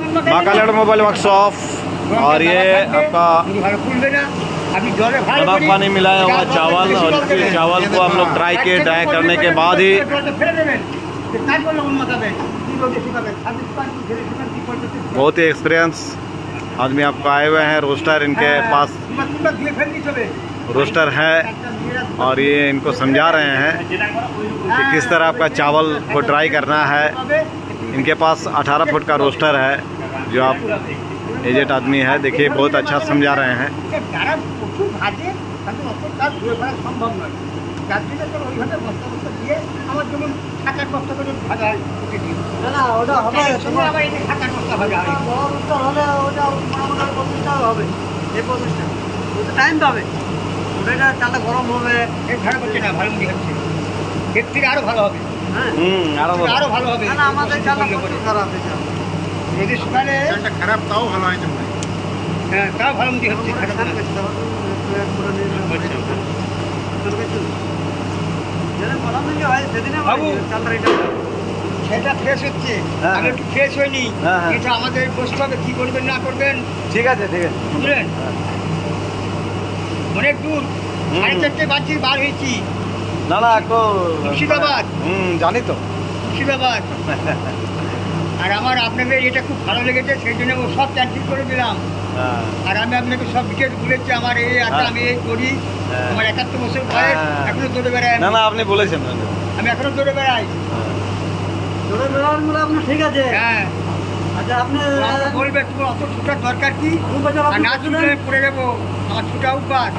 माँ कल्याण mobile workshop. और ये आपका नमक पानी मिलाया हुआ चावल, और इस चावल को हम लोग ड्राई करने के बाद ही बहुत ही एक्सपीरियंस आदमी आपको आए हुए हैं। रोस्टर इनके पास रोस्टर है और ये इनको समझा रहे हैं कि किस तरह आपका चावल को ड्राई करना है। इनके पास 18 फुट का रोस्टर है जो आप एजेड आदमी है, देखिए बहुत अच्छा समझा रहे हैं। টাইম পাবে ওটা চালটা গরম হবে, ভালো হচ্ছে এর থেকে আরো ভালো হবে। হ্যাঁ আরো ভালো হবে। না আমাদের চালটা খারাপ হয়েছে, যদি সকালে চালটা খারাপ তাও ভালো হয়েছে। হ্যাঁ তাও ভালো মন্দি হচ্ছে। সেটা ফ্রেশ হচ্ছে, আমি একটু ফ্রেশ হয়নি। এটা আমাদের বসতে হবে, কি করবেন না করবেন। ঠিক আছে ঠিক আছে, বুঝলেন? অনেক দূর, 4:30 বাজে বার হয়েছি। না না একটু মুর্শিদাবাদ। জানি তো মুর্শিদাবাদ। আর আমার আপনাদের এটা খুব ভালো লেগেছে, সেই জন্য ও সব ক্যান্সেল করে দিলাম। আর আমি আপনাকে সব ডিটেলস বলেছি, আমার এই আছে, আমি এই করি, আমার 71 বছর বয়স, এখনো দৌড়ে বেড়াই। না না আপনি বলেছেন, আমি এখনো দৌড়ে বেড়াই। দৌড়ে বেড়ান বলে আপনার ঠিক আছে। হ্যাঁ আচ্ছা আপনি বলবেন তোমার অত ছুটার দরকার কি, না ছুটলে পড়ে যাবো, আমার ছুটা উপাস।